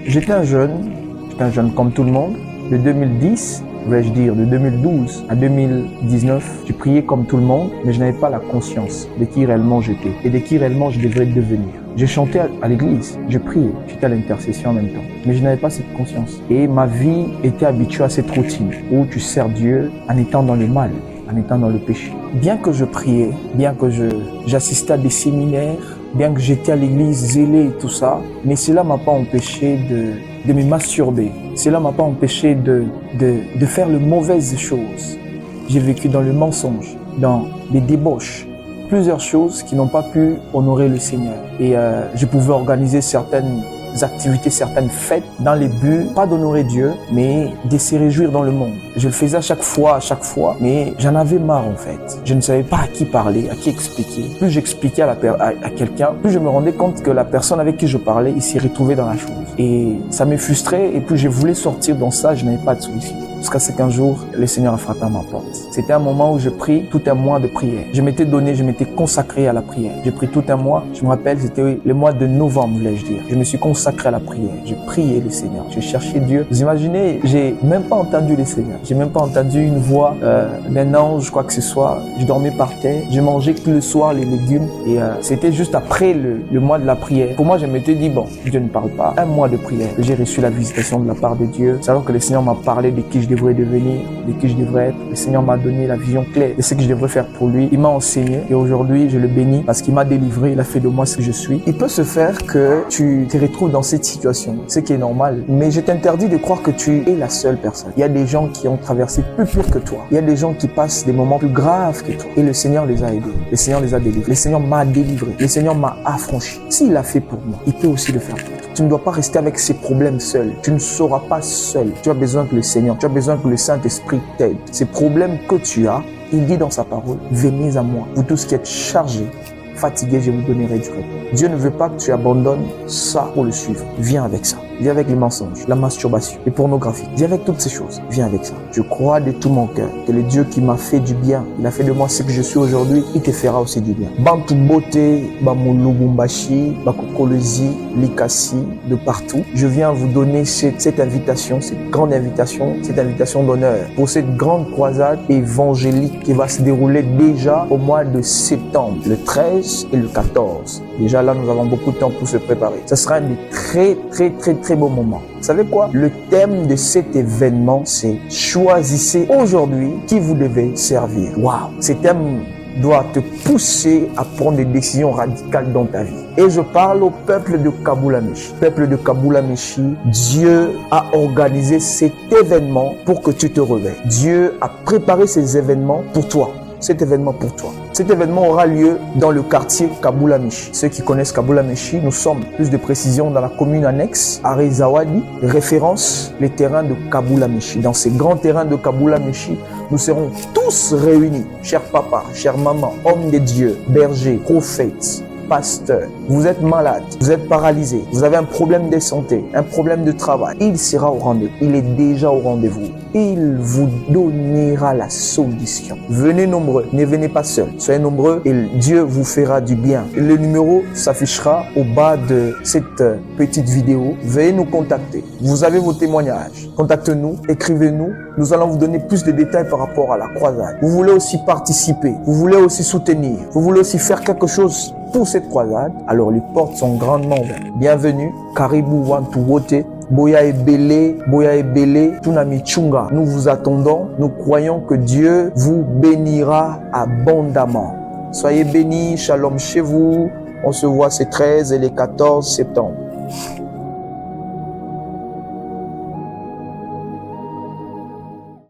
J'étais un jeune comme tout le monde. De 2010, vais-je dire, de 2012 à 2019, je priais comme tout le monde, mais je n'avais pas la conscience de qui réellement j'étais et de qui réellement je devrais devenir. Je chantais à l'église, je priais, j'étais à l'intercession en même temps, mais je n'avais pas cette conscience. Et ma vie était habituée à cette routine où tu sers Dieu en étant dans le mal, en étant dans le péché. Bien que je priais, bien que j'assistais à des séminaires, bien que j'étais à l'église zélé et tout ça, mais cela m'a pas empêché de me masturber. Cela m'a pas empêché de faire les mauvaises choses. J'ai vécu dans le mensonge, dans des débauches, plusieurs choses qui n'ont pas pu honorer le Seigneur. Et je pouvais organiser certaines activités, certaines fêtes dans les buts, pas d'honorer Dieu, mais de se réjouir dans le monde. Je le faisais à chaque fois, mais j'en avais marre en fait. Je ne savais pas à qui parler, à qui expliquer. Plus j'expliquais à quelqu'un, plus je me rendais compte que la personne avec qui je parlais, il s'y retrouvait dans la chose. Et ça me frustrait et plus je voulais sortir dans ça, je n'avais pas de solution. Jusqu'à ce qu'un jour, le Seigneur a frappé à ma porte. C'était un moment où je prie tout un mois de prière. Je m'étais consacré à la prière. J'ai pris tout un mois. Je me rappelle, c'était le mois de novembre, voulais-je dire. Je me suis consacré à la prière. J'ai prié le Seigneur. Je cherchais Dieu. Vous imaginez, j'ai même pas entendu le Seigneur. J'ai même pas entendu une voix d'un ange, quoi que ce soit. Je dormais par terre. Je mangeais que le soir les légumes. Et c'était juste après le mois de la prière. Pour moi, je m'étais dit, bon, Dieu ne parle pas. Un mois de prière. J'ai reçu la visitation de la part de Dieu. C'est alors que le Seigneur m'a parlé de qui je devrais devenir, de qui je devrais être. Le Seigneur m'a donné la vision claire de ce que je devrais faire pour lui. Il m'a enseigné et aujourd'hui, je le bénis parce qu'il m'a délivré. Il a fait de moi ce que je suis. Il peut se faire que tu te retrouves dans cette situation, ce qui est normal. Mais je t'interdis de croire que tu es la seule personne. Il y a des gens qui ont traversé plus pire que toi. Il y a des gens qui passent des moments plus graves que toi. Et le Seigneur les a aidés. Le Seigneur les a délivrés. Le Seigneur m'a délivré. Le Seigneur m'a affranchi. S'il l'a fait pour moi, il peut aussi le faire pour toi. Tu ne dois pas rester avec ces problèmes seul. Tu ne sauras pas seul. Tu as besoin que le Seigneur, tu as besoin que le Saint-Esprit t'aide. Ces problèmes que tu as, il dit dans sa parole, venez à moi, vous tous qui êtes chargés, fatigués, je vous donnerai du repos. Dieu ne veut pas que tu abandonnes ça pour le suivre. Viens avec ça. Viens avec les mensonges, la masturbation, les pornographies. Viens avec toutes ces choses. Viens avec ça. Je crois de tout mon cœur que le Dieu qui m'a fait du bien, il a fait de moi ce que je suis aujourd'hui, il te fera aussi du bien. Bantu Boté, Bamulubumbashi, Bakokolozi, Likasi, de partout. Je viens vous donner cette invitation, cette grande invitation, cette invitation d'honneur pour cette grande croisade évangélique qui va se dérouler déjà au mois de septembre, le 13 et le 14. Déjà là, nous avons beaucoup de temps pour se préparer. Ce sera un très beau moment. Vous savez quoi? Le thème de cet événement, c'est choisissez aujourd'hui qui vous devez servir. Waouh! Ce thème doit te pousser à prendre des décisions radicales dans ta vie. Et je parle au peuple de Kaboula-Méchi. Peuple de Kaboula-Méchi, Dieu a organisé cet événement pour que tu te réveilles. Dieu a préparé ces événements pour toi. Cet événement pour toi. Cet événement aura lieu dans le quartier Kaboula-Méchi. Ceux qui connaissent Kaboula-Méchi, nous sommes plus de précision dans la commune annexe, à Rezawadi, référence les terrains de Kaboula-Méchi. Dans ces grands terrains de Kaboula-Méchi, nous serons tous réunis, chers papas, chers mamans, hommes de Dieu, bergers, prophètes, pasteur, vous êtes malade, vous êtes paralysé, vous avez un problème de santé, un problème de travail, il sera au rendez-vous. Il est déjà au rendez-vous. Il vous donnera la solution. Venez nombreux, ne venez pas seuls. Soyez nombreux et Dieu vous fera du bien. Le numéro s'affichera au bas de cette petite vidéo. Veuillez nous contacter. Vous avez vos témoignages. Contactez-nous, écrivez-nous. Nous allons vous donner plus de détails par rapport à la croisade. Vous voulez aussi participer, vous voulez aussi soutenir, vous voulez aussi faire quelque chose pour cette croisade, alors les portes sont grandement ouvertes. Bienvenue, Karibu Wantu Wote, Boya Ebele, Tunami Chunga. Nous vous attendons, nous croyons que Dieu vous bénira abondamment. Soyez bénis, shalom chez vous. On se voit ces 13 et les 14 septembre.